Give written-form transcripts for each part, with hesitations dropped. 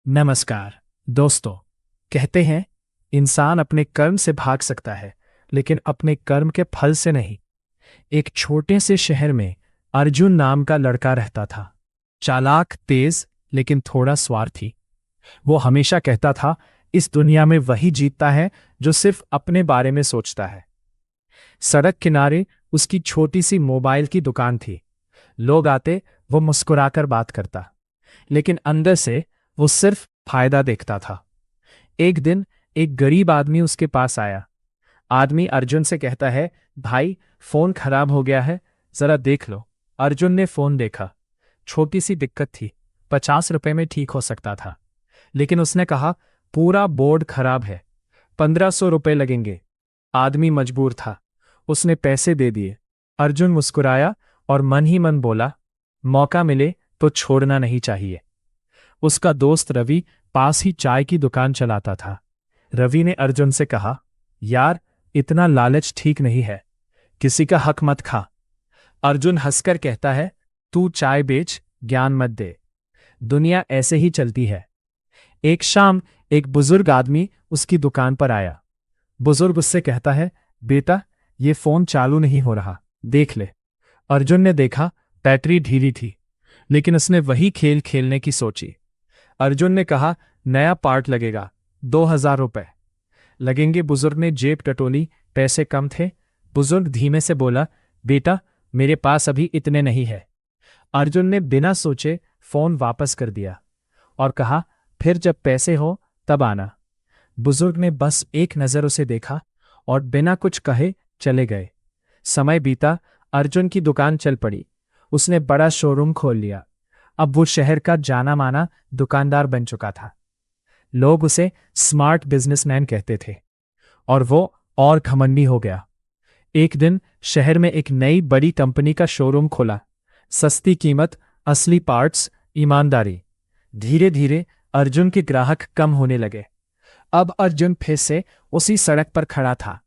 नमस्कार दोस्तों। कहते हैं इंसान अपने कर्म से भाग सकता है, लेकिन अपने कर्म के फल से नहीं। एक छोटे से शहर में अर्जुन नाम का लड़का रहता था। चालाक, तेज, लेकिन थोड़ा स्वार्थी। वो हमेशा कहता था, इस दुनिया में वही जीतता है जो सिर्फ अपने बारे में सोचता है। सड़क किनारे उसकी छोटी सी मोबाइल की दुकान थी। लोग आते, वो मुस्कुराकर बात करता, लेकिन अंदर से वो सिर्फ फायदा देखता था। एक दिन एक गरीब आदमी उसके पास आया। आदमी अर्जुन से कहता है, भाई फोन खराब हो गया है, जरा देख लो। अर्जुन ने फोन देखा। छोटी सी दिक्कत थी, 50 रुपए में ठीक हो सकता था। लेकिन उसने कहा, पूरा बोर्ड खराब है, 1500 रुपए लगेंगे। आदमी मजबूर था, उसने पैसे दे दिए। अर्जुन मुस्कुराया और मन ही मन बोला, मौका मिले तो छोड़ना नहीं चाहिए। उसका दोस्त रवि पास ही चाय की दुकान चलाता था। रवि ने अर्जुन से कहा, यार इतना लालच ठीक नहीं है, किसी का हक मत खा। अर्जुन हंसकर कहता है, तू चाय बेच, ज्ञान मत दे। दुनिया ऐसे ही चलती है। एक शाम एक बुजुर्ग आदमी उसकी दुकान पर आया। बुजुर्ग उससे कहता है, बेटा ये फोन चालू नहीं हो रहा, देख ले। अर्जुन ने देखा, बैटरी ढीली थी, लेकिन उसने वही खेल खेलने की सोची। अर्जुन ने कहा, नया पार्ट लगेगा, 2000 रुपए लगेंगे। बुजुर्ग ने जेब टटोली, पैसे कम थे। बुजुर्ग धीमे से बोला, बेटा मेरे पास अभी इतने नहीं है। अर्जुन ने बिना सोचे फोन वापस कर दिया और कहा, फिर जब पैसे हो तब आना। बुजुर्ग ने बस एक नजर उसे देखा और बिना कुछ कहे चले गए। समय बीता, अर्जुन की दुकान चल पड़ी। उसने बड़ा शोरूम खोल लिया। अब वो शहर का जाना माना दुकानदार बन चुका था। लोग उसे स्मार्ट बिजनेसमैन कहते थे और वो और घमंडी हो गया। एक दिन शहर में एक नई बड़ी कंपनी का शोरूम खोला। सस्ती कीमत, असली पार्ट्स, ईमानदारी। धीरे धीरे अर्जुन के ग्राहक कम होने लगे। अब अर्जुन फिर से उसी सड़क पर खड़ा था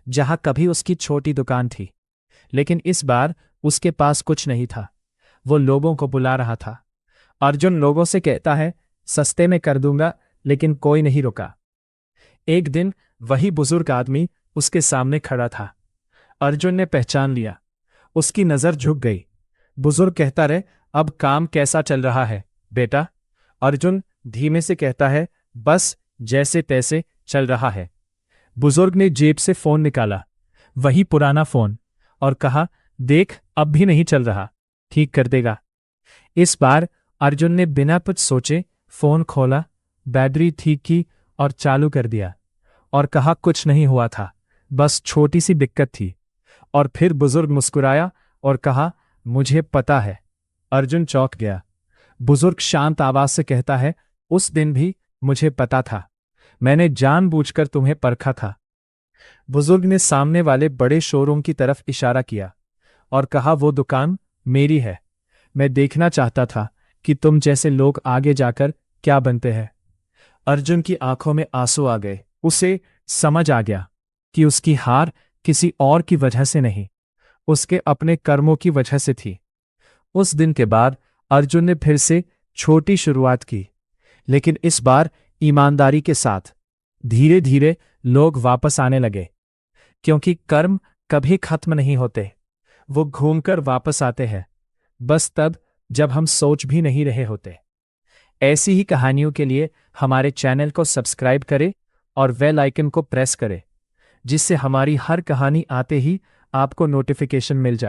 जहां कभी उसकी छोटी दुकान थी, लेकिन इस बार उसके पास कुछ नहीं था। वो लोगों को बुला रहा था। अर्जुन लोगों से कहता है, सस्ते में कर दूंगा, लेकिन कोई नहीं रुका। एक दिन वही बुजुर्ग आदमी उसके सामने खड़ा था। अर्जुन ने पहचान लिया। उसकी नजर झुक गई। बुजुर्ग कहता रहे, अब काम कैसा चल रहा है बेटा? अर्जुन धीमे से कहता है, बस जैसे तैसे चल रहा है। बुजुर्ग ने जेब से फोन निकाला, वही पुराना फोन, और कहा, देख अब भी नहीं चल रहा, ठीक कर देगा। इस बार अर्जुन ने बिना कुछ सोचे फोन खोला, बैटरी ठीक की और चालू कर दिया और कहा, कुछ नहीं हुआ था, बस छोटी सी दिक्कत थी। और फिर बुजुर्ग मुस्कुराया और कहा, मुझे पता है। अर्जुन चौंक गया। बुजुर्ग शांत आवाज से कहता है, उस दिन भी मुझे पता था, मैंने जानबूझकर तुम्हें परखा था। बुजुर्ग ने सामने वाले बड़े शोरूम की तरफ इशारा किया और कहा, वो दुकान मेरी है। मैं देखना चाहता था कि तुम जैसे लोग आगे जाकर क्या बनते हैं। अर्जुन की आंखों में आंसू आ गए। उसे समझ आ गया कि उसकी हार किसी और की वजह से नहीं, उसके अपने कर्मों की वजह से थी। उस दिन के बाद अर्जुन ने फिर से छोटी शुरुआत की, लेकिन इस बार ईमानदारी के साथ। धीरे धीरे लोग वापस आने लगे, क्योंकि कर्म कभी खत्म नहीं होते, वो घूमकर वापस आते हैं, बस तब जब हम सोच भी नहीं रहे होते। ऐसी ही कहानियों के लिए हमारे चैनल को सब्सक्राइब करें और बेल आइकन को प्रेस करें, जिससे हमारी हर कहानी आते ही आपको नोटिफिकेशन मिल जाए।